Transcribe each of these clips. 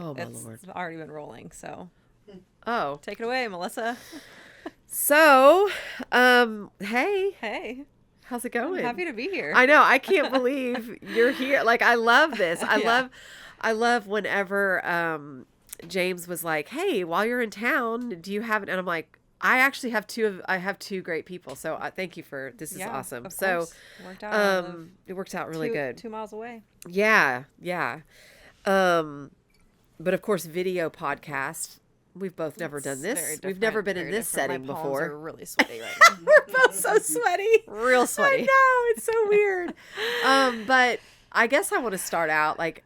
Oh, my it's Lord. already been rolling. So Oh. take it away, Melissa. So, hey, Hey, how's it I'm going? happy to be here. I know. I can't believe you're here. Like, I love this. Yeah. I love whenever, James was like, hey, while you're in town, do you have it? And I'm like, I actually have I have two great people. So thank you this is awesome. Of So, course. Worked out. I live it worked out really good. 2 miles away. Yeah. Yeah. But of course, video podcast. We've both never done Very this. We've different, never been in very this different. setting My palms before. are really sweaty right now. We're both so sweaty. Real sweaty. I know. It's so weird. But I guess I want to start out like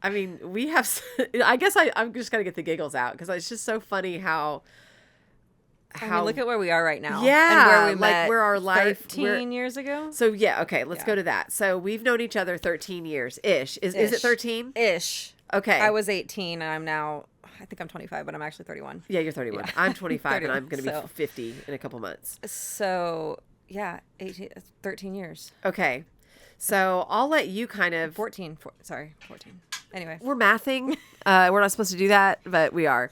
I mean, we have, I guess I'm just going to get the giggles out because it's just so funny how I mean, look at where we are right now. Yeah, And where we like met where our life 13 years ago. So yeah, okay, let's Yeah. go to that. So we've known each other 13 years ish. Is it 13? Ish. Okay. I was 18 and I'm now, I think I'm 25, but I'm actually 31. Yeah, you're 31. Yeah. I'm 25 and 31, I'm going to be so. 50 in a couple months. So yeah, 13 years. Okay. So I'll let you kind of 14. Anyway. We're mathing. We're not supposed to do that, but we are.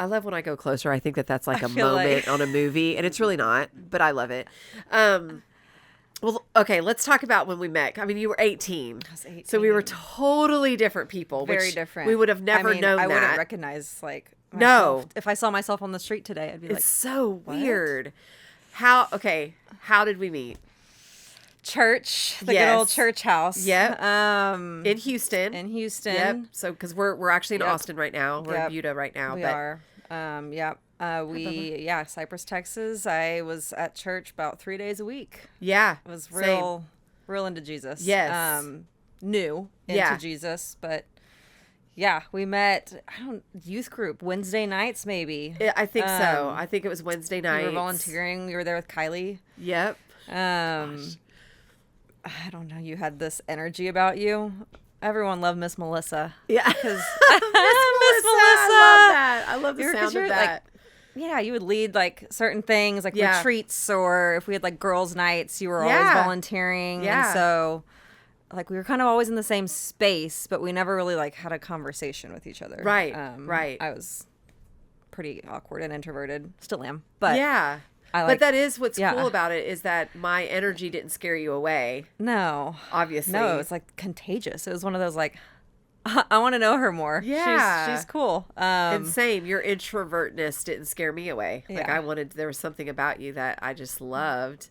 I love when I go closer. I think that's like a moment on a movie, and it's really not, but I love it. Well, okay, let's talk about when we met. I mean, you were 18. I was 18. So we were totally different people. Very which different. We would have never known I that. wouldn't recognize like No. myself. If I saw myself on the street today, I'd be It's so what? weird. How did we meet? church, the Yes. good old church house. Yep. In In Houston. Houston. Yep. So, because we're actually in Yep. Austin right now. We're in Yep. Buda right now. We but are. Yep. Cypress, Texas. I was at church about 3 days a week. Yeah. I was same. real into Jesus. Yes. New into Yeah. Jesus, but yeah, we met, youth group, Wednesday nights maybe. I think so. I think it was Wednesday night. You were volunteering. You were there with Kylie. Yep. I don't know. You had this energy about you. Everyone loved Miss Melissa. Yeah. Because Miss Melissa. I love that. I love the sound of that. Yeah, you would lead like certain things like Yeah. retreats, or if we had like girls' nights, you were always Yeah. volunteering. Yeah. And so like we were kind of always in the same space, but we never really like had a conversation with each other. Right. Right. I was pretty awkward and introverted. Still am. But Yeah. But that is what's cool about it is that my energy didn't scare you away. No. Obviously. No, it was like contagious. It was one of those like, I want to know her more. Yeah. She's cool. And same, your introvertness didn't scare me away. Like Yeah. there was something about you that I just loved.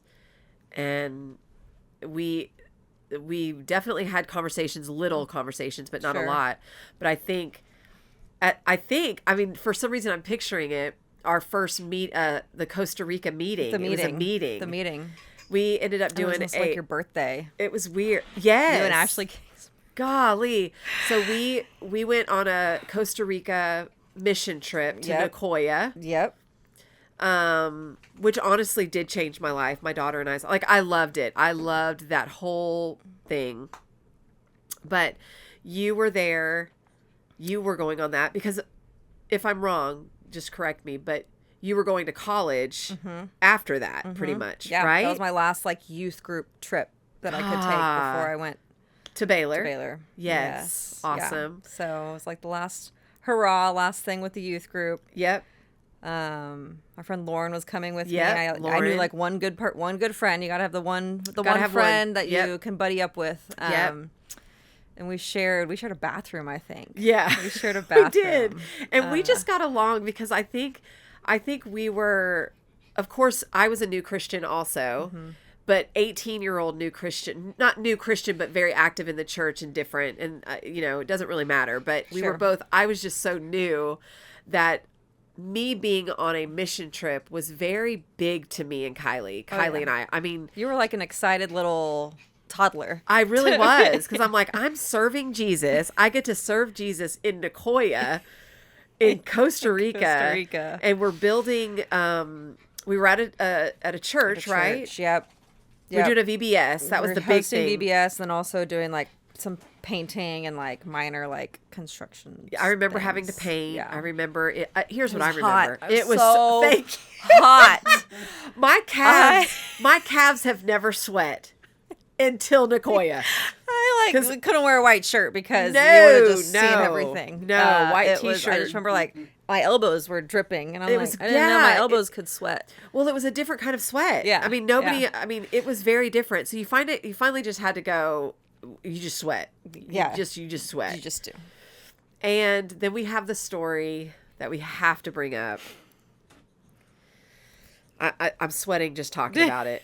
And we definitely had little conversations, but not a Sure. lot. But I think, I mean, for some reason I'm picturing it, our first the Costa Rica meeting. The meeting. It was a meeting. The meeting. We ended up It doing was like your birthday. It was weird. Yes. You and Ashley. Golly. So we went on a Costa Rica mission trip to Yep. Nicoya. Yep. Which honestly did change my life. My daughter and I loved it. I loved that whole thing. But you were there. You were going on that because if I'm wrong, just correct me, but you were going to college after that, pretty much, Yeah. right? That was my last like youth group trip that I could take before I went to Baylor. to Baylor. Yes. Awesome. Yeah. So it was like the last last thing with the youth group. Yep. My friend Lauren was coming with Yep, me. I knew Lauren. like one good friend. You gotta have the one have friend one. that Yep. you can buddy up with. Yep. And we shared a bathroom, I think. Yeah. We shared a bathroom. We did. And we just got along because I think we were, of course, I was a new Christian also, but 18-year-old new Christian, not new Christian, but very active in the church and different. And, it doesn't really matter. But we were Sure. both, I was just so new that me being on a mission trip was very big to me and Kylie. Kylie and I mean. You were like an excited little toddler. I really was, because I'm like, I'm serving Jesus. I get to serve Jesus in Nicoya, in Costa Rica, and we're building. We were at a church, right? Yep. We're doing a VBS. That was the big thing. VBS, and then also doing like some painting and like minor like construction. I remember having to things. paint. Yeah. I remember it. Here's what I was remember. hot. It was so thank you. hot. My calves have never sweat until Nicoya. I like, 'Cause- we couldn't wear a white shirt because you No, would have just seen no, everything. no, white I just t-shirt. remember like my elbows were dripping, and I'm It like, was- I didn't know my yeah, elbows could sweat. Well, it was a different kind of sweat. Yeah, I mean, nobody, yeah. I mean, it was very different. So you finally just had to go, you just sweat. Yeah. You just sweat. You just do. And then we have the story that we have to bring up. I'm sweating just talking about it.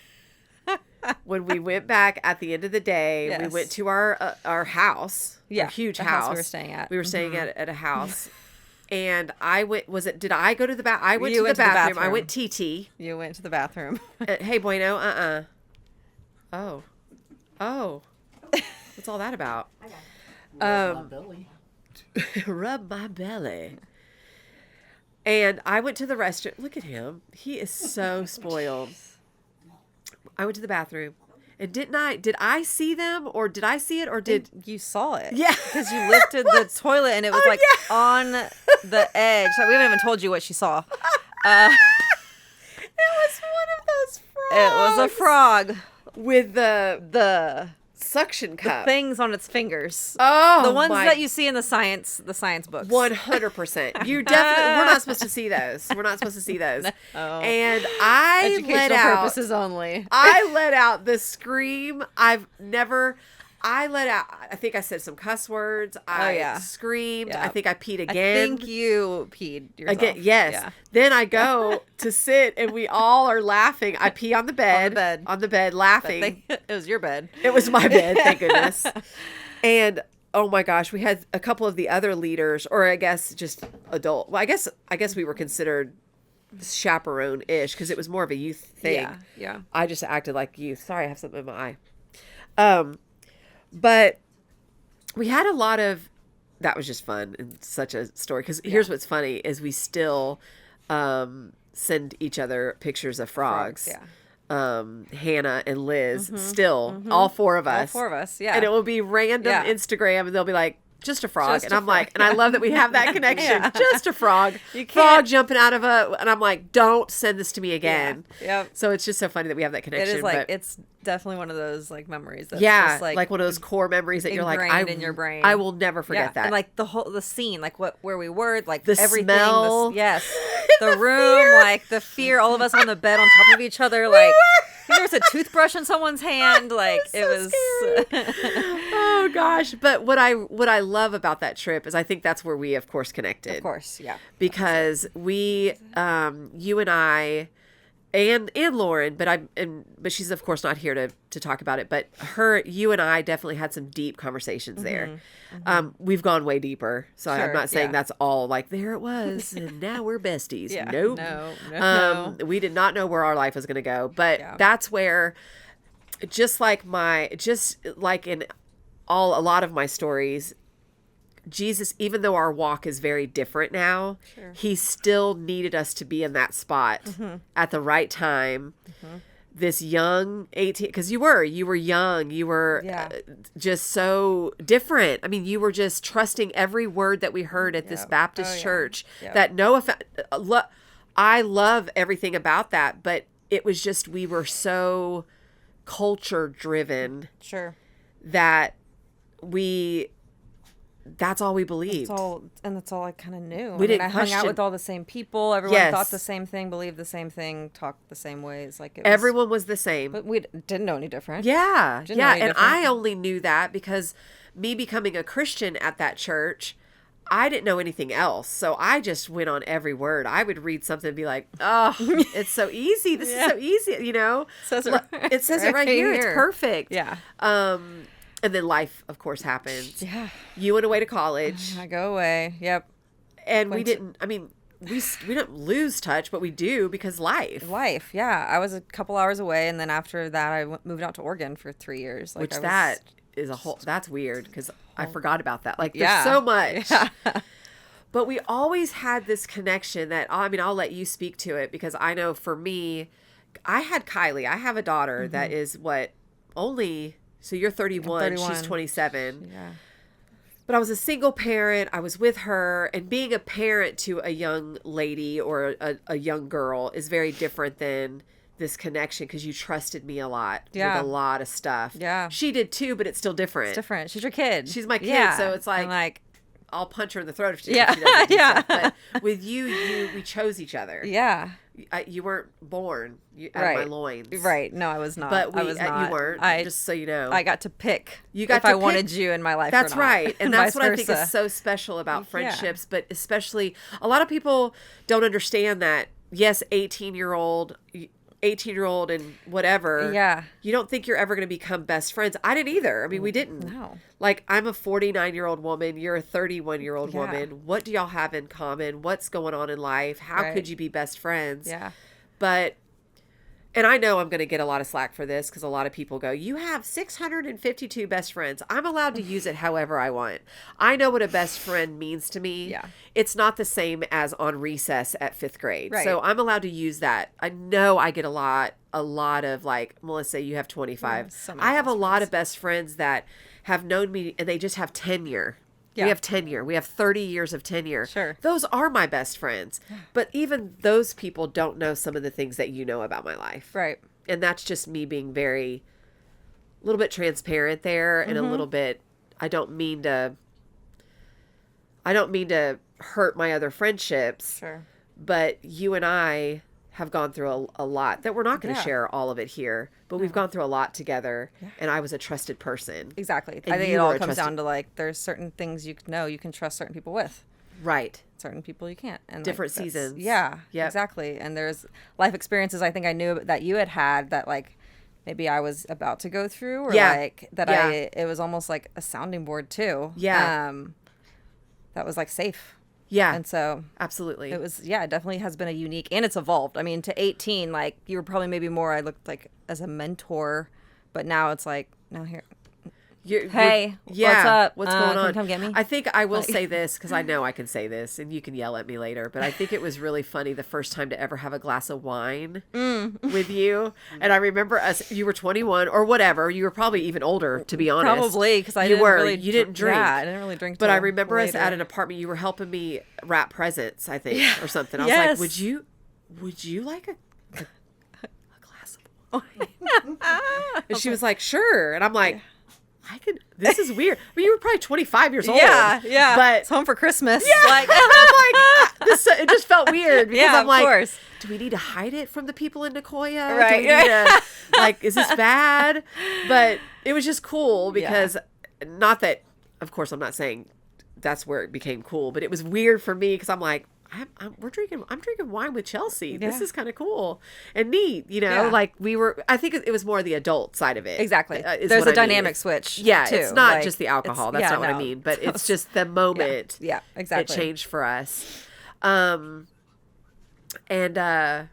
When we went back at the end of the day, we Yes. went to our house, Yeah, our huge the house. house we were staying at. We were staying at a house, and I went. Did I go to the bath? I went You to went the to the bathroom. I bathroom. went TT. You went to the bathroom. Hey, Bueno. Oh. What's all that about? My belly. Rub my belly. And I went to the restroom. Look at him. He is so spoiled. I went to the bathroom. And did I see them, or did I see it, or did... You saw it. Yeah. Because you lifted the toilet and it was on the edge. So we haven't even told you what she saw. It was one of those frogs. It was a frog. With the The suction cup. things on its fingers. Oh, The ones my that you see in the science books. 100%. You definitely... We're not supposed to see those. We're not supposed to see those. No. And I let Educational out... purposes only. I let out the scream I let out, I think I said some cuss words. I screamed. Yeah. I think I peed I again. think you peed yourself. Again, yes. Yeah. Then I go to sit and we all are laughing. I pee on the bed. On the bed, laughing. It was your bed. It was my bed, thank goodness. And oh my gosh, we had a couple of the other leaders, or I guess just adult. Well, I guess we were considered chaperone-ish because it was more of a youth thing. Yeah, yeah. I just acted like youth. Sorry, I have something in my eye. But we had a lot of, that was just fun and such a story. Because here's what's funny is we still send each other pictures of frogs. Hannah and Liz, still, all four of us. All four of us, yeah. And it will be random Yeah. Instagram and they'll be like, just a frog. Just and a I'm like, frog. and I love that we have that connection. Yeah. Just a frog. You can't- Frog jumping out of and I'm like, don't send this to me again. Yeah. Yep. So it's just so funny that we have that It connection. is like, but it's definitely one of those like memories that's yeah, just like one of those core memories that you're like, ingrained in your brain. I will never forget that. And like the scene, like where we were, like The everything. smell. Yes. The room, like the fear, all of us on the bed on top of each other, like I think there was a toothbrush in someone's hand. Like it was Oh gosh. But what I love about that trip is I think that's where we of course connected. Of course, yeah. Because we you and I and Lauren, but she's of course not here to talk about it, but you and I definitely had some deep conversations there. We've gone way deeper. So I'm Sure, not saying yeah. that's all like there it was and now we're besties. Yeah. Nope. No. We did not know where our life was going to go, but Yeah. that's where just like in a lot of my stories, Jesus, even though our walk is very different now, he still needed us to be in that spot at the right time. This young 18, because you were young, you were just so different. I mean, you were just trusting every word that we heard at this Baptist church. Yeah. That I love everything about that, but it was just, we were so culture driven Sure. that that's all we believed. That's all I kind of knew. We didn't I hung out question- with all the same people. Everyone Yes. thought the same thing, believed the same thing, talked the same ways. Like Everyone was the same. but we didn't know any different. Yeah. Didn't know any And different. I only knew that because me becoming a Christian at that church, I didn't know anything else. So I just went on every word. I would read something and be like, oh, it's so easy. This is so easy, Says it Look, right- it says it right here. It's perfect. Yeah. And then life, of course, happened. Yeah. You went away to college. I go away. Yep. And we Went to- didn't, I mean, we don't lose touch, but we do because life. Life. Yeah. I was a couple hours away, and then after that, I moved out to Oregon for 3 years. Which I was- that is a whole, that's weird because I forgot about that. Like, there's Yeah. so much. Yeah. But we always had this connection that, I mean, I'll let you speak to it because I know for me, I had Kylie. I have a daughter that is so you're 31, 31. she's 27. Yeah. But I was a single parent. I was with her, and being a parent to a young lady or a young girl is very different than this connection because you trusted me a lot Yeah. with a lot of stuff. Yeah. She did too, but it's still different. It's different. She's your kid. She's my kid, Yeah. so it's And, like I'll punch her in the throat if she, Yeah. if she doesn't do Yeah. stuff. But with you, we chose each other. yeah. You weren't born out Right. of my loins. Right. No, I was not. But I was not. you weren't, I just so you know. I got to pick You got if to I pick- wanted you in my life That's or not. right. And that's vice what I think versa. is so special about friendships, but especially a lot of people don't understand that, yes, 18-year-old and whatever. Yeah. You don't think you're ever going to become best friends. I didn't either. I mean, we didn't. No. Like, I'm a 49-year-old woman. You're a 31-year-old Yeah. woman. What do y'all have in common? What's going on in life? How Right. could you be best friends? Yeah. But, and I know I'm going to get a lot of slack for this because a lot of people go, you have 652 best friends. I'm allowed to use it however I want. I know what a best friend means to me. Yeah. It's not the same as on recess at 5th grade. Right. So I'm allowed to use that. I know I get a lot of like, Melissa, you have 25. so many I have a best lot friends. of best friends that have known me and they just have tenure. Yeah. We have tenure. We have 30 years of tenure. Sure. Those are my best friends. But even those people don't know some of the things that you know about my life. Right. And that's just me being a little bit transparent there and a little bit, I don't mean to hurt my other friendships, Sure. but you and I have gone through a lot that we're not going to Yeah. share all of it here, but we've gone through a lot together and I was a trusted person. Exactly. And I think you it all were a comes trusted- down to like there's certain things you know you can trust certain people with. Right. Certain people you can't. And Different that's- seasons. Yeah. Yep. Exactly. And there's life experiences I think I knew that you had that like maybe I was about to go through or Yeah. like that Yeah. it was almost like a sounding board too. Yeah. That was like safe. Yeah. And so Absolutely. it was, yeah, it definitely has been a unique, and it's evolved. I mean, to 18, like you were probably maybe more, I looked like as a mentor, but now it's like, now here, Hey, what's up? What's Can going you on? come get me? I think I will say this because I know I can say this and you can yell at me later, but I think it was really funny the first time to ever have a glass of wine with you. And I remember you were 21 or whatever. You were probably even older, to be honest. probably because I you didn't were. really, You didn't drink. Yeah, I didn't really drink. But I till remember us later. at an apartment. You were helping me wrap presents, I think, or something. I was Yes. like, would you like a glass of wine? And she was like, sure. And I'm like, this is weird. I mean, you were probably 25 years old. Yeah, yeah. But it's home for Christmas. yeah, Like, I'm like, it just felt weird because Yeah, I'm of like, course. do we need to hide it from the people in Nicoya? Do Right. we need to, like, is this bad? But it was just cool because, not that, of course, I'm not saying that's where it became cool, but it was weird for me because I'm like, I'm drinking wine with Chelsea. This Yeah. is kind of cool and neat, Yeah. like I think it was more the adult side of it. exactly. is There's what a I mean. dynamic switch. Yeah, too. it's not Like, just the alcohol. it's- That's yeah, not what I no. mean. But it's just the moment. Yeah, exactly. It changed for us. And I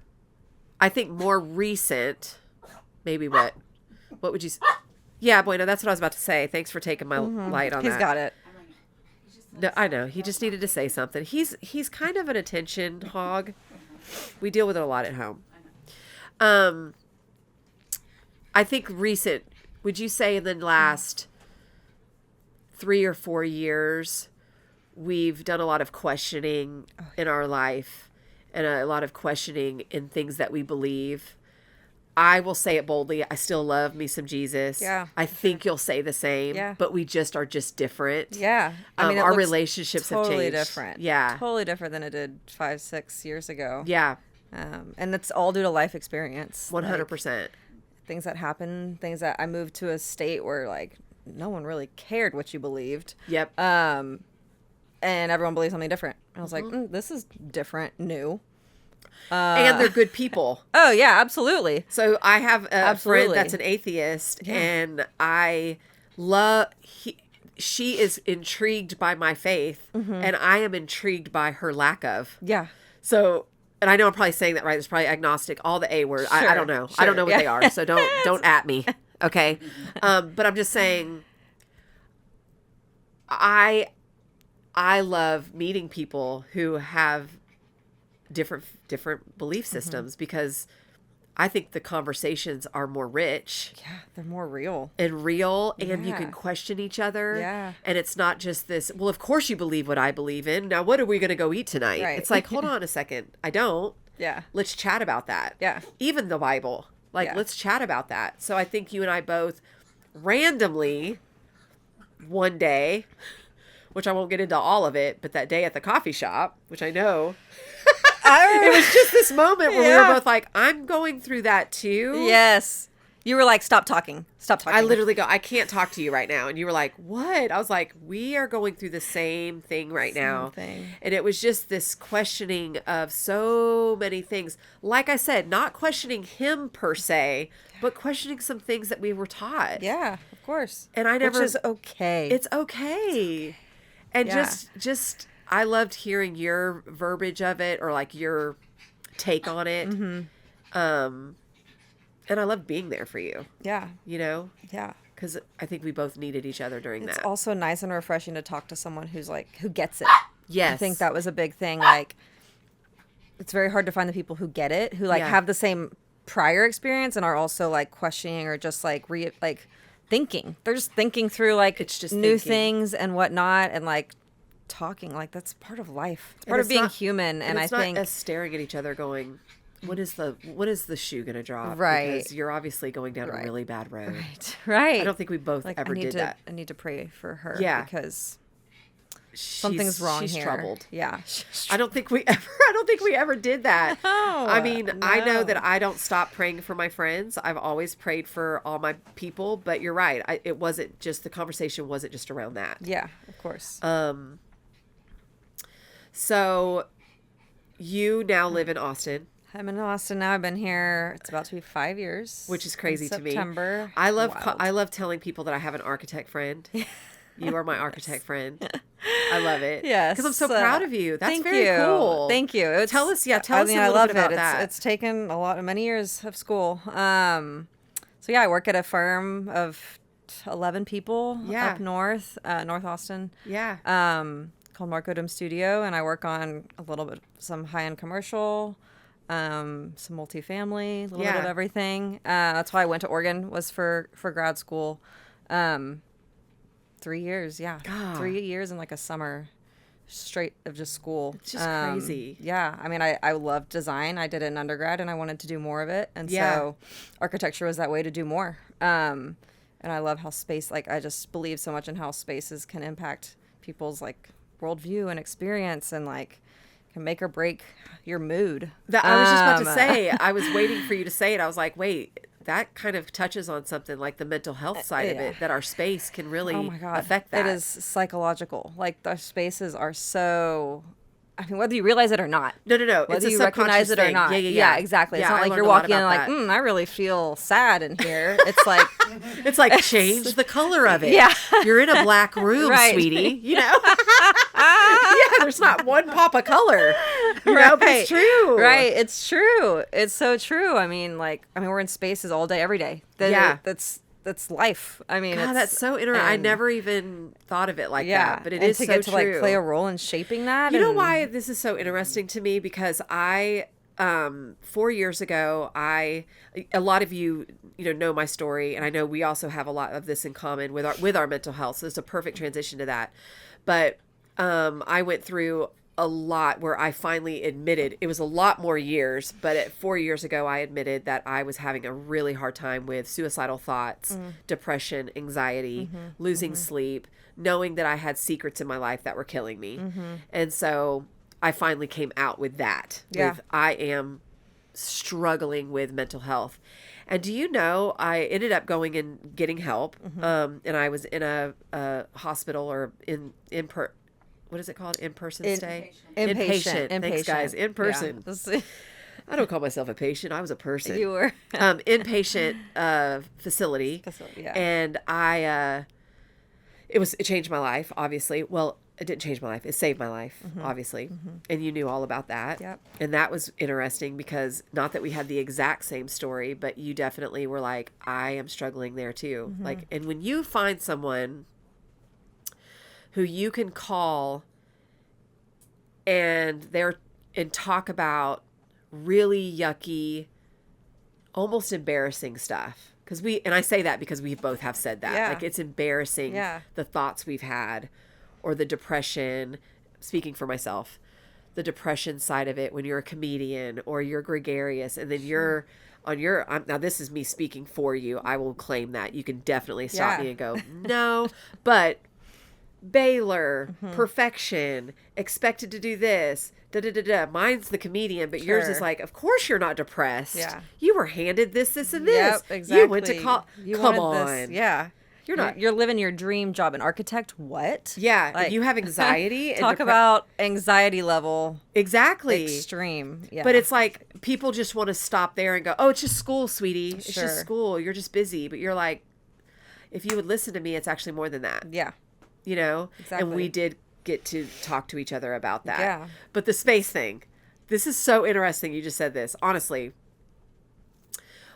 think more recent, maybe what would you? Yeah, Bueno, that's what I was about to say. Thanks for taking my light on He's that. got it. No, I know. He just needed to say something. He's kind of an attention hog. We deal with it a lot at home. I think recent, would you say in the last 3 or 4 years, we've done a lot of questioning in our life and a lot of questioning in things that we believe. I will say it boldly. I still love me some Jesus. Yeah, I think you'll say the same. Yeah. But we just are just different. Yeah. I mean, it our looks relationships have totally changed. different. Yeah. Totally different than it did 5-6 years ago. Yeah. And that's all due to life experience. 100%. Things that happen, things that I moved to a state where like no one really cared what you believed. Yep. And everyone believes something different. I was like, this is different, new. And they're good people. Oh yeah, absolutely. So I have a Absolutely. friend that's an atheist, and I love. She is intrigued by my faith, and I am intrigued by her lack of. Yeah. So, and I know I'm probably saying that right. It's probably agnostic, all the A word. I Sure, don't know. I sure, don't know what yeah. they are. So don't at me. Okay. But I'm just saying. I love meeting people who have different belief systems because I think the conversations are more rich. Yeah, they're more real. And real, and you Yeah. can question each other. Yeah. And it's not just this, well, of course you believe what I believe in. Now, what are we going to go eat tonight? Right. It's like, hold on a second. I don't. Yeah. Let's chat about that. Yeah. Even the Bible. Like, Yeah. let's chat about that. So I think you and I both randomly one day, which I won't get into all of it, but that day at the coffee shop, which I know, it was just this moment where we were both like, I'm going through that too. Yes. You were like, stop talking. Stop talking. I literally go, I can't talk to you right now. And you were like, what? I was like, we are going through the same thing right now. And it was just this questioning of so many things. Like I said, not questioning him per se, but questioning some things that we were taught. Yeah, of course. And I never. Which is okay. It's okay. And just, I loved hearing your verbiage of it, or like your take on it. And I loved being there for you. Yeah. You know? Yeah. Because I think we both needed each other during that. It's also nice and refreshing to talk to someone who's like, who gets it. Yes. I think that was a big thing. Like, it's very hard to find the people who get it, who like have the same prior experience and are also like questioning or just like thinking. They're just thinking through like it's just new things and whatnot, and like talking. Like, that's part of life. It's part of being human. And I think us staring at each other going, when is the shoe gonna drop? Right. Because you're obviously going down a really bad road. Right. I don't think we both ever did that. I need to pray for her. Yeah. Because something's wrong she's here. troubled. Yeah. I don't think we ever did that. No, I mean, no. I know that I don't stop praying for my friends. I've always prayed for all my people, but you're right. The conversation wasn't just around that. Yeah, of course. So you now live in Austin. I'm in Austin now. I've been here. It's about to be 5 years. Which is crazy to me. September. I love telling people that I have an architect friend. You are my architect friend. I love it. Yes. Because I'm so proud of you. That's thank very you. cool. Thank you. Tell us a I little love bit about it. that. It's taken many years of school. So yeah, I work at a firm of 11 people up north, North Austin. Yeah. Called Marco Dome Studio, and I work on some high-end commercial, some multifamily, a little bit of everything. That's why I went to Oregon, was for grad school. 3 years, yeah. God. 3 years in like a summer straight of just school. It's just crazy. Yeah. I mean, I loved design. I did it in undergrad and I wanted to do more of it. And so architecture was that way to do more. And I love how space, like, I just believe so much in how spaces can impact people's like worldview and experience, and like can make or break your mood. I was just about to say, I was waiting for you to say it. I was like, wait, that kind of touches on something like the mental health side of it, that our space can really affect that. It is psychological. Like, our spaces are so, I mean, whether you realize it or not. No. Whether you recognize it or not. Yeah, exactly. It's not like you're walking in like, I really feel sad in here. It's like, it's like, change the color of it. Yeah. You're in a black room, sweetie. You know? Yeah, there's not one pop of color. You know, but it's true. Right. It's true. It's so true. I mean, we're in spaces all day, every day. That's life. I mean, God, that's so interesting. I never even thought of it like that, but it is so true. And to get to like play a role in shaping that. You know why this is so interesting to me? Because 4 years ago, a lot of you know my story, and I know we also have a lot of this in common with our mental health. So it's a perfect transition to that. But I went through a lot where I finally admitted, it was a lot more years, but 4 years ago, I admitted that I was having a really hard time with suicidal thoughts, depression, anxiety, losing sleep, knowing that I had secrets in my life that were killing me. And so I finally came out with that. With, I am struggling with mental health. And do you know, I ended up going and getting help. And I was in a hospital, or what is it called? In-person stay? Inpatient. Thanks, guys. In person. Yeah. I don't call myself a patient. I was a person. You were. Inpatient facility. Yeah. And it changed my life, obviously. Well, it didn't change my life. It saved my life, obviously. And you knew all about that. Yep. And that was interesting because not that we had the exact same story, but you definitely were like, I am struggling there too. Like, and when you find someone who you can call and talk about really yucky, almost embarrassing stuff. And I say that because we both have said that. Like, it's embarrassing, the thoughts we've had, or the depression, speaking for myself, the depression side of it when you're a comedian or you're gregarious, and then you're on your, now this is me speaking for you. I will claim that. You can definitely stop me and go, no, but Baylor, perfection, expected to do this, da da da da. Mine's the comedian, but yours is like, of course you're not depressed. Yeah. You were handed this, and this. Yep, exactly. You went to college. Come on. This. Yeah. You're not. You're living your dream job. An architect? What? Yeah. Like, and you have anxiety. Talk about anxiety level. Exactly. Extreme. Yeah. But it's like people just want to stop there and go, oh, it's just school, sweetie. It's Sure. just school. You're just busy. But you're like, if you would listen to me, it's actually more than that. Yeah. You know? Exactly. And we did get to talk to each other about that. Yeah. But the space thing, this is so interesting. You just said this. Honestly,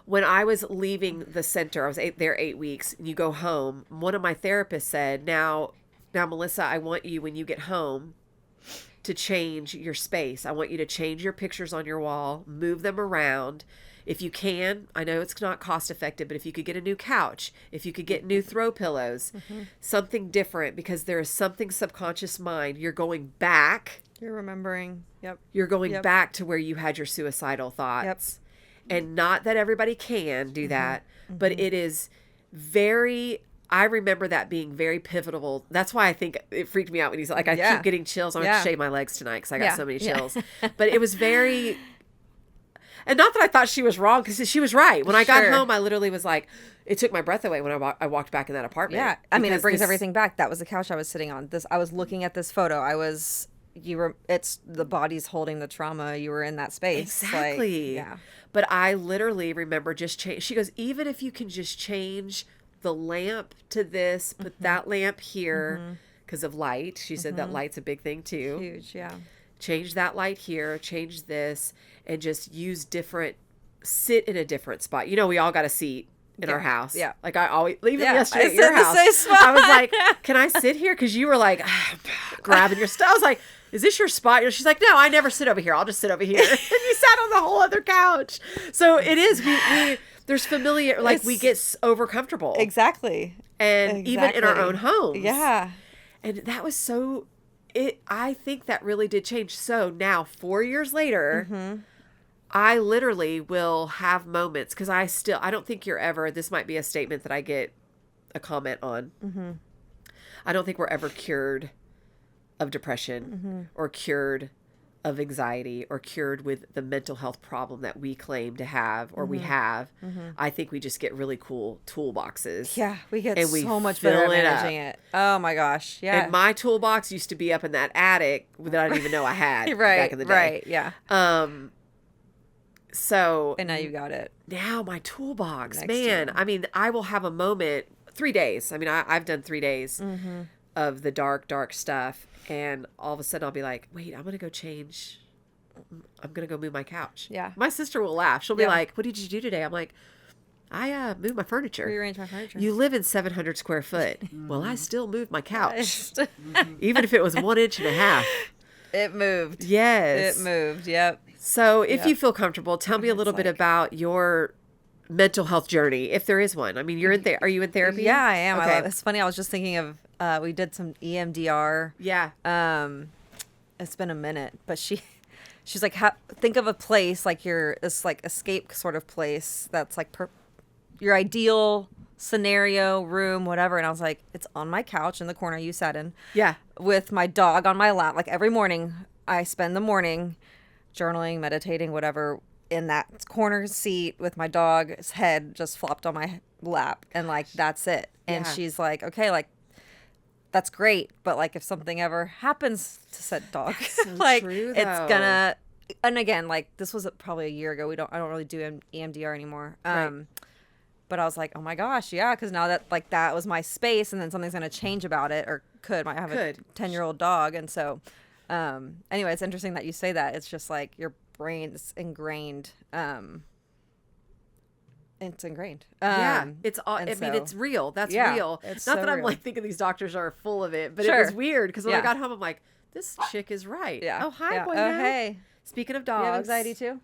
when I was leaving the center, I was there 8 weeks, and you go home, one of my therapists said, now, Melissa, I want you, when you get home, to change your space. I want you to change your pictures on your wall, move them around. If you can, I know it's not cost effective, but if you could get a new couch, if you could get new throw pillows, something different, because there is something subconscious mind. You're going back. You're remembering. Yep. You're going back to where you had your suicidal thoughts. Yep. And not that everybody can do that, but it is I remember that being very pivotal. That's why I think it freaked me out when he's like, I keep getting chills. I'm going to shave my legs tonight because I got so many chills. But it was very, and not that I thought she was wrong, because she was right. When I got home, I literally was like, it took my breath away when I walked back in that apartment. Yeah. I mean, it brings everything back. That was the couch I was sitting on. I was looking at this photo. It's the body's holding the trauma. You were in that space. Exactly. Like, yeah. But I literally remember just change. She goes, even if you can just change the lamp to this, put that lamp here because of light. She said that light's a big thing too. Huge. Yeah. Change that light here, change this, and just sit in a different spot. You know, we all got a seat in our house. Yeah. Like I always, even yesterday I at your sit in the house, same spot. I was like, can I sit here? Because you were like grabbing your stuff. I was like, is this your spot? She's like, no, I never sit over here. I'll just sit over here. And you sat on the whole other couch. So it is, there's familiar, like we get over comfortable. Exactly. And even in our own homes. Yeah. And that was I think that really did change. So now 4 years later, I literally will have moments, because I don't think this might be a statement that I get a comment on. I don't think we're ever cured of depression or cured of anxiety or cured with the mental health problem that we claim to have or we have. I think we just get really cool toolboxes. Yeah, we get and so much better at managing it. Oh my gosh, yeah. And my toolbox used to be up in that attic that I didn't even know I had back in the day. Right, yeah. So And now you got it. now my toolbox, Next man. to you. I mean, I will have a moment, 3 days. I mean, I've done 3 days of the dark stuff. And all of a sudden I'll be like, wait, I'm going to go change. I'm going to go move my couch. Yeah. My sister will laugh. She'll be like, what did you do today? I'm like, I moved my furniture. Rearrange my furniture. You live in 700 square foot. Well, I still moved my couch. Even if it was 1.5 inches. It moved. Yes. It moved, yep. So if you feel comfortable, tell me a little bit about your mental health journey, if there is one. I mean, are you in therapy? Yeah, I am. Okay. It's funny. I was just thinking of, we did some EMDR. Yeah. It's been a minute, but she's like, think of a place like this like escape sort of place that's like your ideal scenario, room, whatever. And I was like, it's on my couch in the corner you sat in. Yeah. With my dog on my lap. Like every morning, I spend the morning journaling, meditating, whatever, in that corner seat with my dog's head just flopped on my lap. And like, that's it. And she's like, okay, like, that's great. But like, if something ever happens to said dog, so like true, it's though. gonna, and again, like this was probably a year ago. I don't really do EMDR anymore. Right. But I was like, oh my gosh, yeah, because now that like that was my space, and then something's gonna change about it, or might have a 10-year-old dog, and so, anyway, it's interesting that you say that. It's just like your brain's ingrained. It's ingrained. Yeah, it's all. I mean, so- it's real. That's Yeah, real. it's Not so that I'm real. like thinking these doctors are full of it, but Sure. it was weird because when I Yeah. got home, I'm like, this chick is right. Yeah. Oh, hi, Yeah. boy. Oh, hey. Speaking of You dogs, have anxiety too?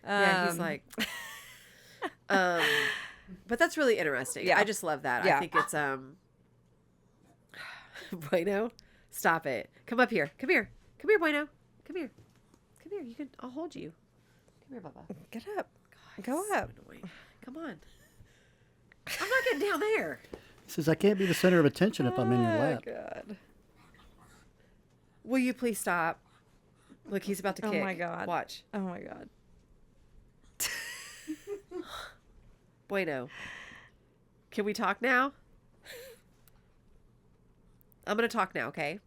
Yeah, he's like. But that's really interesting. Yeah. I just love that. Yeah. I think it's Bueno, stop it. Come up here. Come here, Bueno. Come here. Come here. You can. I'll hold you. Come here, Bubba. Get up. God, Go so up. annoying. Come on. I'm not getting down there. He says, I can't be the center of attention if I'm in your lap. God. Will you please stop? Look, he's about to kick. Oh my God. Watch. Oh my God. Bueno. Can we talk now? I'm going to talk now, okay?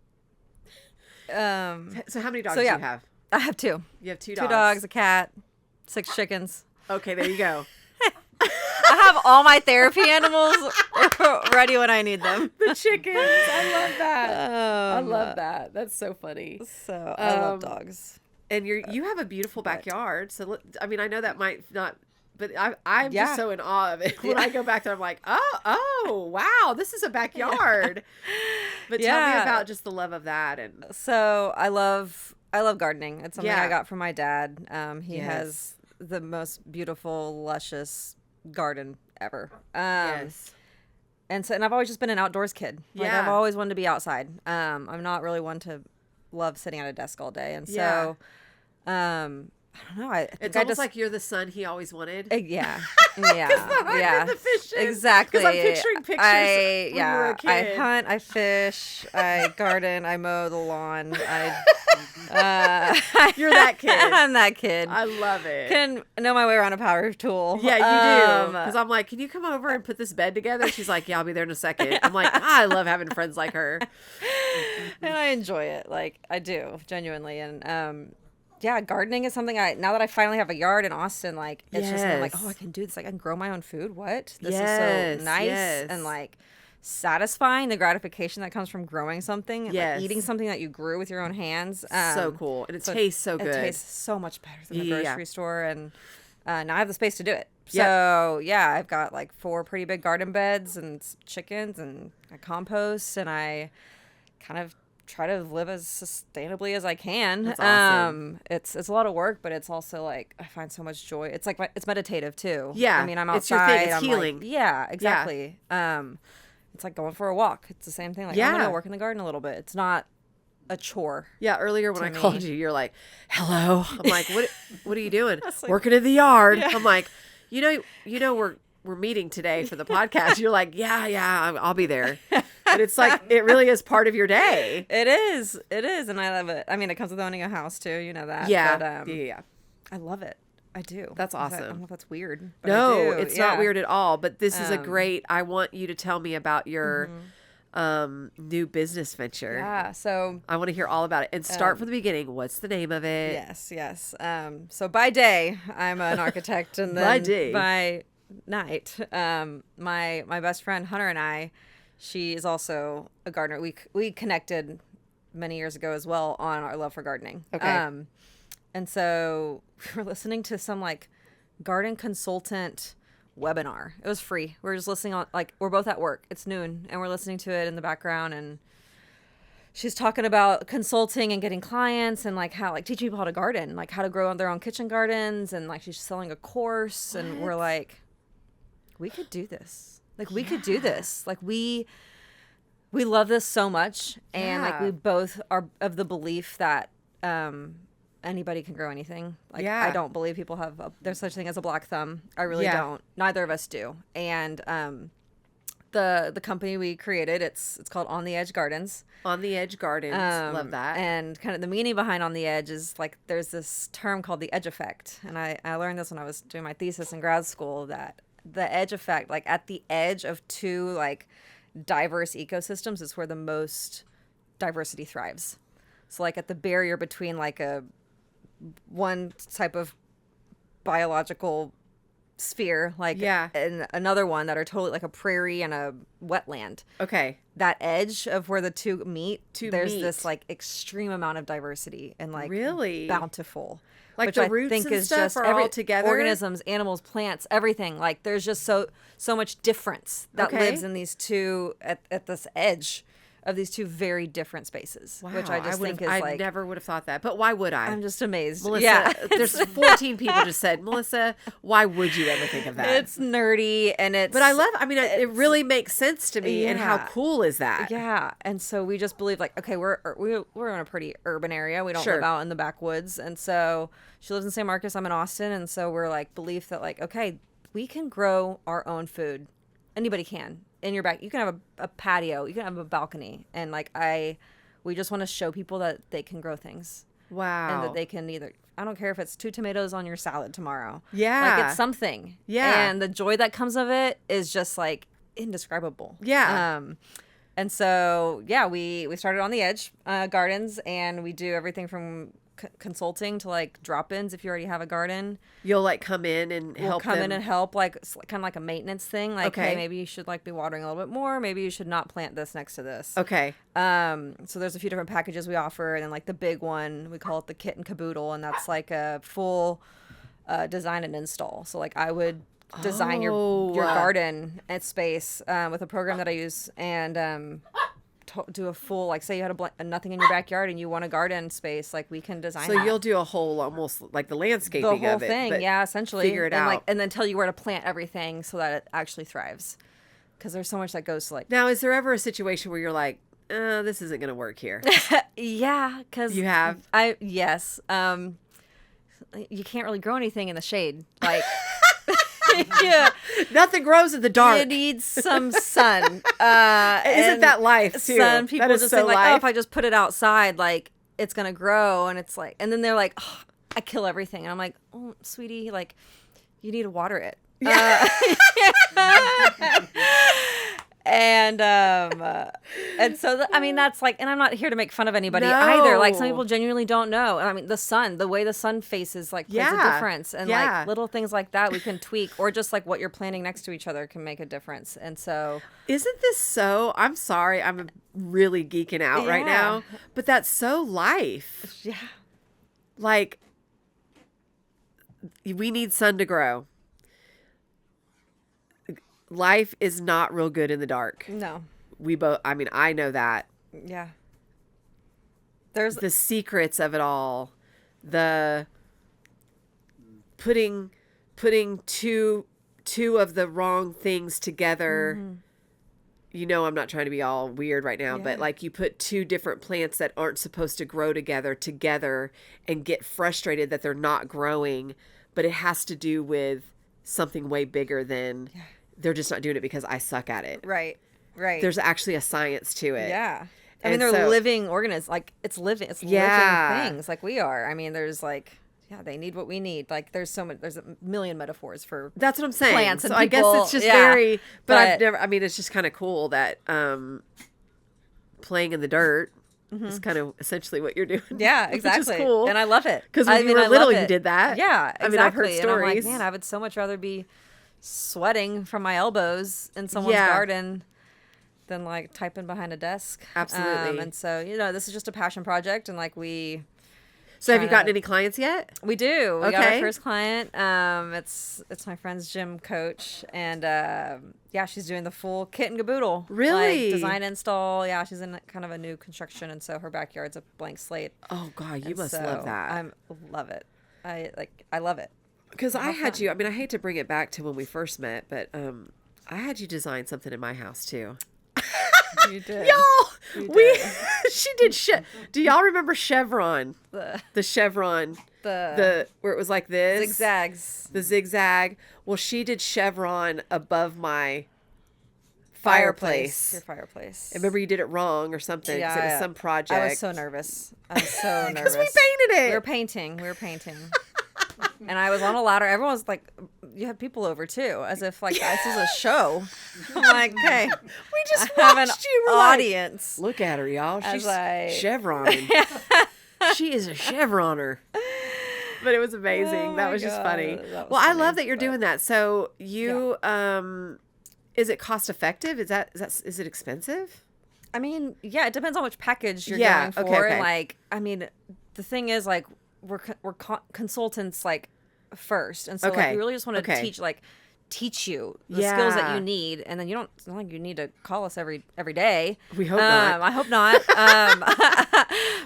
So how many dogs do you have? I have 2. You have 2 2 dogs. dogs, a cat, 6 chickens. Okay, there you go. I have all my therapy animals ready when I need them. The chickens. I love that. I Um, love that. That's so funny. So I love dogs. And you have a beautiful backyard. So I mean, I know that might not, but I'm just so in awe of it. When I go back there, I'm like, oh, wow, this is a backyard. But tell me about just the love of that. And So I love gardening. It's something Yeah. I got from my dad. He Yes. has the most beautiful, luscious garden ever. yes, And I've always just been an outdoors kid. Like Yeah. I've always wanted to be outside. I'm not really one to love sitting at a desk all day. And so, I don't know. I think it's I almost just like you're the son he always wanted. yeah, The fishing. exactly. 'Cause I'm picturing pictures when you were a I kid. hunt, I fish, I garden, I mow the lawn. You're that kid. I'm that kid. I love it. Can know my way around a power tool. Yeah, you do. Because I'm like, can you come over and put this bed together? She's like, yeah, I'll be there in a second. I'm like, I love having friends like her. And I enjoy it. Like I do, genuinely. And yeah, gardening is something now that I finally have a yard in Austin, like it's just I'm like, Yes. oh, I can do this. Like I can grow my own food. What? This Yes, is so nice yes. and like satisfying, the gratification that comes from growing something and Yes. like eating something that you grew with your own hands. So cool. And it tastes so good. It tastes so much better than the Yeah. grocery store. And now I have the space to do it. Yep. So yeah, I've got like 4 pretty big garden beds and chickens and I compost and I kind of try to live as sustainably as I can. That's awesome. It's a lot of work, but it's also like I find so much joy. It's like it's meditative too. Yeah, I mean, I'm it's your outside. thing. It's I'm healing. Like, yeah, exactly. It's like going for a walk. It's the same thing. Like I'm Yeah. gonna work in the garden a little bit. It's not a chore. Yeah, earlier when I me. called you, you're like, hello. I'm like, what are you doing? like- Working in the yard. I'm like, you know we're meeting today for the podcast. You're like, yeah, I'll be there. But it's like, it really is part of your day. It is, and I love it. I mean, it comes with owning a house too. You know that. Yeah. But, yeah. I love it. I do. That's I awesome. don't know if that's weird. But I No, do. it's not Yeah. weird at all. But this is a great, I want you to tell me about your new business venture. Yeah. So I want to hear all about it. And start from the beginning. What's the name of it? yes. So by day, I'm an architect, and then By day. by night, my best friend Hunter and I, she is also a gardener. We connected many years ago as well on our love for gardening. Okay. And so we were listening to some like garden consultant webinar. It was free. We were just listening on, like, we're both at work. It's noon and we're listening to it in the background, and she's talking about consulting and getting clients and like how, like, teaching people how to garden, like how to grow their own kitchen gardens. And like, she's selling a course and we're like, we could do this. Like we could do this. Like we love this so much. And like, Yeah. we both are of the belief that, anybody can grow anything. Like Yeah. I don't believe people have there's such thing as a black thumb. I really Yeah. don't. Neither of us do. And the company we created, it's called On the Edge Gardens. On the Edge Gardens. Love that. And kind of the meaning behind On the Edge is like there's this term called the edge effect. And I learned this when I was doing my thesis in grad school, that the edge effect, like at the edge of two like diverse ecosystems, is where the most diversity thrives. So like at the barrier between like one type of biological sphere, like, Yeah. and another one that are totally like a prairie and a wetland. Okay. That edge of where the two meet, there's meet. this like extreme amount of diversity and like Really? bountiful. Like which the I roots think and is stuff just are all together? organisms, animals, plants, everything. Like there's just so much difference that Okay. lives in these two at this edge of these two very different spaces, Wow, which I just think is I like, never would have thought that. But why would I? I'm just amazed. Melissa, Yeah. there's 14 people just said, Melissa, why would you ever think of that? It's nerdy and it's. But I love, I mean, it really makes sense to me. And how Yeah. cool is that? Yeah. And so we just believe like, okay, we're in a pretty urban area. We don't Sure. live out in the backwoods. And so she lives in San Marcos. I'm in Austin. And so we're like belief that like, okay, we can grow our own food. Anybody can. In your back, you can have a patio, you can have a balcony, and like we just want to show people that they can grow things. Wow. And that they can either, I don't care if it's 2 tomatoes on your salad tomorrow. Yeah. Like it's something. Yeah. And the joy that comes of it is just like indescribable. Yeah. And so, yeah, we started on the edge gardens, and we do everything from consulting to like drop-ins if you already have a garden. You'll like come in and We'll help come them. in and help, like kind of like a maintenance thing. Like, Okay. hey, maybe you should like be watering a little bit more. Maybe you should not plant this next to this. Okay. So there's a few different packages we offer, and then like the big one, we call it the kit and caboodle, and that's like a full design and install. So like I would design your garden and space with a program that I use, and do a full, like, say you had nothing in your backyard and you want a garden space, like we can design So that. you'll do a whole, almost like the landscaping The whole of it. thing, but yeah, essentially. Figure it and out. Like, and then tell you where to plant everything so that it actually thrives. Because there's so much that goes to like... Now, is there ever a situation where you're like, this isn't going to work here? Yeah, because... You have? Yes. You can't really grow anything in the shade. Like... Yeah, Nothing grows in the dark. you need some sun. Isn't that life too? Some people That is just so think like, life. oh, if I just put it outside, like it's gonna grow, and it's like, and then they're like, oh, I kill everything, and I'm like, oh, sweetie, like you need to water it. Yeah. And so I mean that's like, and I'm not here to make fun of anybody either. Like some No. people genuinely don't know. I mean the way the sun faces like plays a Yeah. difference, and Yeah. like little things like that we can tweak, or just like what you're planting next to each other can make a difference. And so Isn't this so? I'm sorry, I'm really geeking out right Yeah. now, but that's so life. yeah, Like, we need sun to grow. Life is not real good in the dark. no, We both, I mean, I know that. yeah. There's The secrets of it all, the putting two of the wrong things together. You know, I'm not trying to be all weird right now, but Yeah. like you put two different plants that aren't supposed to grow together and get frustrated that they're not growing, but it has to do with something way bigger than they're just not doing it because I suck at it. right. There's actually a science to it. Yeah. I And mean, they're so- living organisms. Like, it's living Yeah. things like we are. I mean, there's like, yeah, they need what we need. Like, there's a million metaphors for That's what I'm saying. plants and so I guess people. it's just Yeah. very, but I've But- never, I mean, it's just kind of cool that playing in the dirt is kind of essentially what you're doing. Yeah, Which exactly. is cool. And I love it. Because when I you mean, were I little, love you it. did that. Yeah, exactly. I mean, I've heard And I'm like, stories. man, I would so much rather be sweating from my elbows in someone's Yeah. garden than like typing behind a desk. Absolutely. And so, this is just a passion project, and like So have you trying gotten to- any clients yet? we do. We got our Okay. first client. It's my friend's gym coach, and yeah, she's doing the full kit and caboodle. Really? Like, design, install. Yeah, she's in kind of a new construction, and so her backyard's a blank slate. Oh God, you And must so love that. I love it. I love it. Because I had you, I mean, I hate to bring it back to when we first met, but I had you design something in my house too. You did. Y'all, she did. Do y'all remember Chevron? The Chevron, the where it was like this zigzags. the zigzag. Well, she did chevron above my fireplace. Your fireplace. I remember you did it wrong or something. 'Cause it was some project. I was so nervous. I was so nervous. Because we painted it. We were painting. And I was on a ladder. Everyone was like, you had people over too, as if like this is a show. I'm like, hey, We just I have an watched you. We're like, audience. look at her, y'all. As She's I- chevroning. She is a chevroner. But it was amazing. Oh that my was just God. funny. That was Well, I funny, love that you're but- doing that. So you, is it cost effective? Is it expensive? I mean, yeah, it depends on which package you're Yeah, going for. okay, okay. And like, I mean, the thing is, like, we're consultants, like, first, and so Okay, like we really just want to okay. teach like teach you the skills that you need, and then it's not like you need to call us every day. We hope not. I hope not.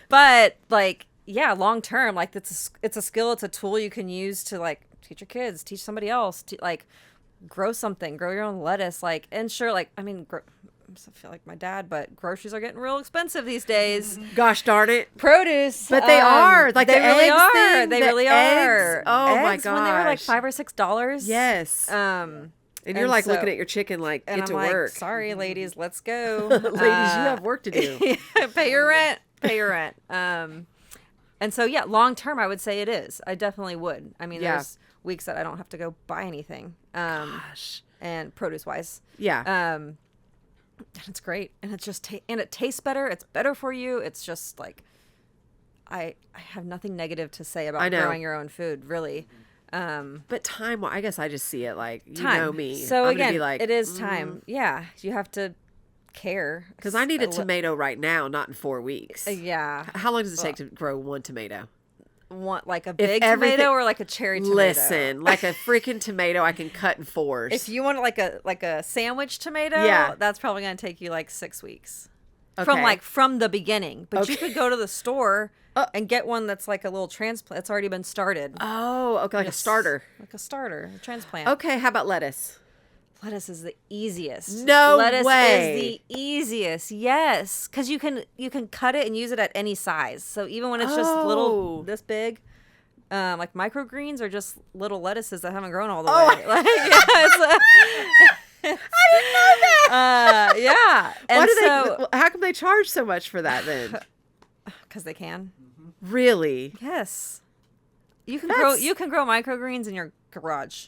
But like, yeah, long term, like it's a skill, it's a tool you can use to like teach your kids, teach somebody else, to like grow something, grow your own lettuce, like, and sure, like, I mean, I feel like my dad, but groceries are getting real expensive these days. Gosh darn it. Produce. But they are. Like they the really eggs are. thing, They the really are. eggs. Oh my Eggs, when they were like gosh. $5 or $6. Yes. And you're like looking at your chicken like, and get I'm to like, work. sorry, ladies, let's go. Ladies, you have work to do. Pay your rent. Pay your rent. And so, yeah, long term, I would say it is. I definitely would. I mean, there's weeks that I don't have to go buy anything. Gosh. And produce wise. Yeah. And it's great. And it's just, and it tastes better. It's better for you. It's just like, I have nothing negative to say about growing your own food, really. But time, I guess I just see it like, you Time. know me. So I'm again, gonna be like, it is time. Yeah. You have to care. Because I need a tomato right now, not in 4 weeks. Yeah. How long does it take to grow one tomato? Want like a big tomato or like a cherry tomato? Listen, like a freaking tomato I can cut in 4s. If you want like a sandwich tomato, that's probably going to take you like 6 weeks. Okay. From the beginning. But you could go to the store and get one that's like a little transplant. It's already been started. Oh, okay, like a starter. Like a starter, a transplant. Okay, how about lettuce? Lettuce is the easiest. No Lettuce way. is the easiest. Yes, because you can cut it and use it at any size. So even when it's just little this big, like microgreens are just little lettuces that haven't grown all the way. Like, I didn't know that. Yeah. And How come they charge so much for that then? Because they can. Really? Yes. You can grow microgreens in your garage.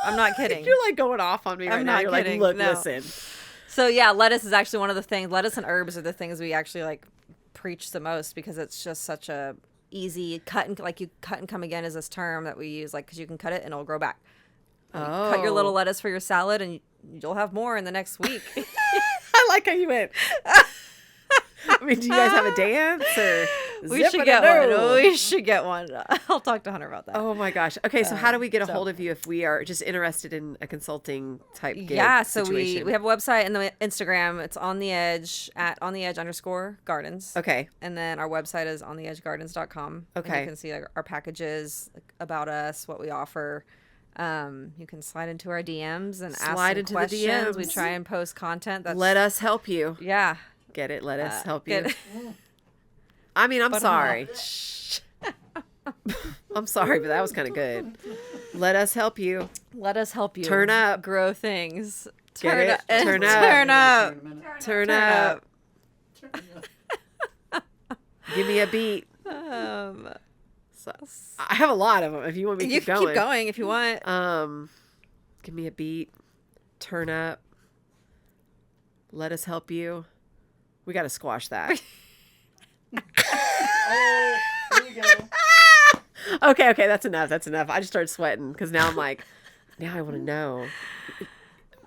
I'm not kidding. You're like going off on me right now. not You're kidding. like, look, No. listen. So yeah, lettuce is actually one of the things. Lettuce and herbs are the things we actually like preach the most because it's just such a easy cut and like you cut and come again is this term that we use like because you can cut it and it'll grow back. Cut your little lettuce for your salad and you'll have more in the next week. I like how you went. I mean, do you guys have a dance or? We should get one. We should get one. I'll talk to Hunter about that. Oh my gosh. Okay, so how do we get a hold of you if we are just interested in a consulting type gig so situation? we have a website and the Instagram. It's on the edge at _gardens. Okay. And then our website is ontheedgegardens.com. Okay. And you can see like, our packages, about us, what we offer. You can slide into our DMs and ask some questions. We try and post content. Let us help you. Yeah. Get it? Let us help you. I mean, I'm sorry. I'm sorry, but that was kind of good. Let us help you. Let us help you. Turn up. Grow things. Turn up. Turn up. Turn up. Give me a beat. So, I have a lot of them. If you want me to keep going. You keep going if you want. Give me a beat. Turn up. Let us help you. We got to squash that. Oh, there you go. Okay, that's enough. That's enough. I just started sweating because now I'm like, now I want to know.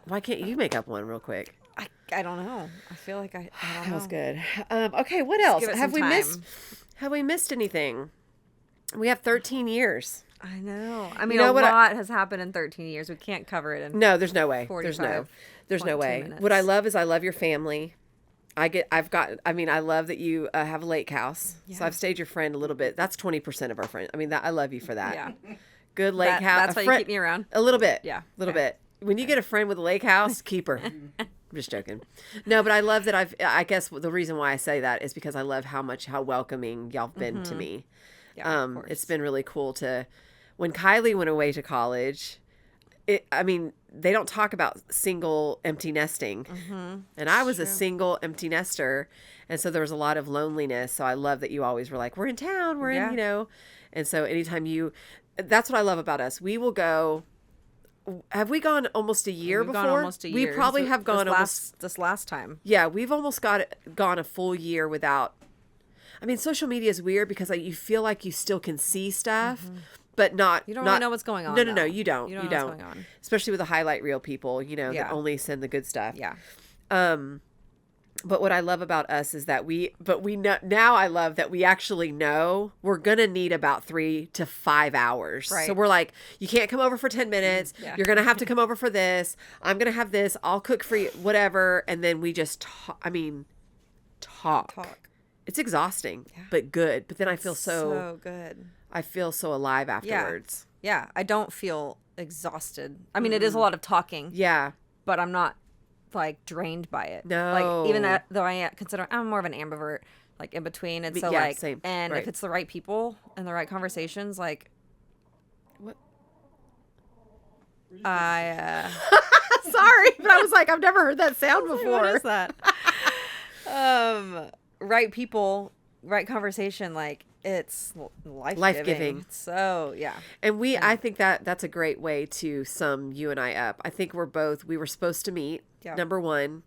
Why can't you make up one real quick? I don't know. I feel like I don't know. That was good. Okay, what else? give it Have some we time. Have we missed anything? We have 13 years. I know. I mean, know a what lot has happened in 13 years. We can't cover it in No, there's no way. There's 45, no way. minutes. What I love is I love your family. I love that you have a lake house. So I've stayed your friend a little bit. That's 20% of our friend. I mean, I love you for that. Yeah. Good lake house. That's why you keep me around. A little bit. Yeah. A little bit. When you get a friend with a lake house, keep her. I'm just joking. No, but I love that I guess the reason why I say that is because I love how welcoming y'all have been to me. Yeah, of course. It's been really cool when Kylie went away to college, they don't talk about single empty nesting. And I was a single empty nester. And so there was a lot of loneliness. So I love that you always were like, we're in town, we're in, and so anytime that's what I love about us. We will go. Have we gone almost a year before? Gone almost a year. We probably have gone this last time. Yeah, we've almost gone a full year without. I mean, social media is weird because you feel like you still can see stuff, but not. You don't really know what's going on. No, you don't. You don't know what's going on. Especially with the highlight reel people, that only send the good stuff. Yeah. But what I love about us is that we know now. I love that we actually know we're gonna need about 3 to 5 hours. Right. So we're like, you can't come over for 10 minutes. Yeah. You're gonna have to come over for this. I'm gonna have this. I'll cook for you, whatever. And then we just talk. It's exhausting, but good. But then I feel so good. I feel so alive afterwards. Yeah. I don't feel exhausted. I mean, it is a lot of talking. Yeah. But I'm not like drained by it. No. Like even that, though I consider I'm more of an ambivert, like in between. And so like, same. and Right. if it's the right people and the right conversations, like What? I, Sorry, but I was like, I've never heard that sound before. what is that? Right people, right conversation, like it's life-giving. So yeah. And I think that's a great way to sum you and I up. I think we were supposed to meet, number one.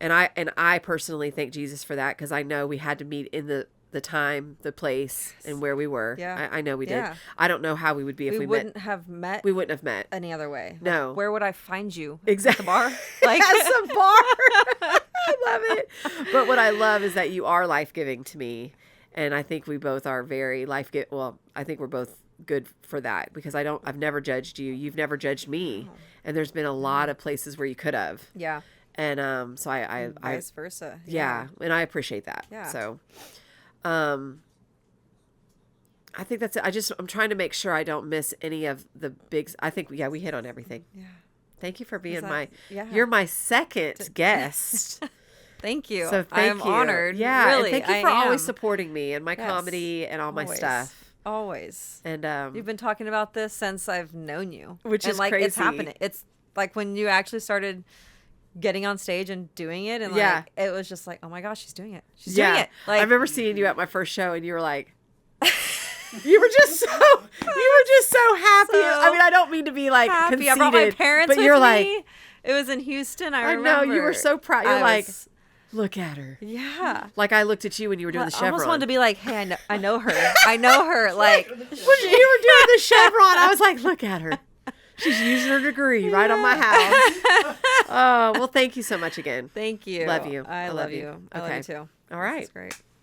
And I personally thank Jesus for that, because I know we had to meet in the time, the place, and where we were. Yeah. I know we did. Yeah. I don't know how we would be if we wouldn't met. have met. We wouldn't have met. Any other way. No. Like, where would I find you? Exactly. At the bar? Like At some bar. I love it. But what I love is that you are life-giving to me. And I think we both are very life-giving. Well, I think we're both good for that, because I've never judged you. You've never judged me. And there's been a lot of places where you could have. Yeah. And so I Vice versa. yeah, and I appreciate that. Yeah. So I think that's it. I'm trying to make sure I don't miss any of the big. I think we hit on everything. Yeah. Thank you for being yeah. You're my second guest. Thank you. So thank I'm you. honored. Yeah. Really. And thank you I for always am. supporting me and my Yes. comedy and all my Always. stuff. Always. And You've been talking about this since I've known you. Which and is like it's crazy. happening. It's like when you actually stared getting on stage and doing it, and Yeah. like it was just like, oh my gosh, she's doing it. She's doing it. I Like remember seeing you at my first show, and you were like, you were just so happy. I mean, I don't mean to be like happy. conceited, I brought my parents but with you're me. like, It was in Houston. I I remember. know you were so proud. You're I like, was- look at her. yeah. Like I looked at you when you were doing the I chevron. almost wanted to be like, hey, I know her. I know her. Like, When you were doing the chevron, I was like, look at her. She's using her degree right on my house. Oh, well, thank you so much again. thank you. Love you. I love you. I love Okay. you too. All right. That's great.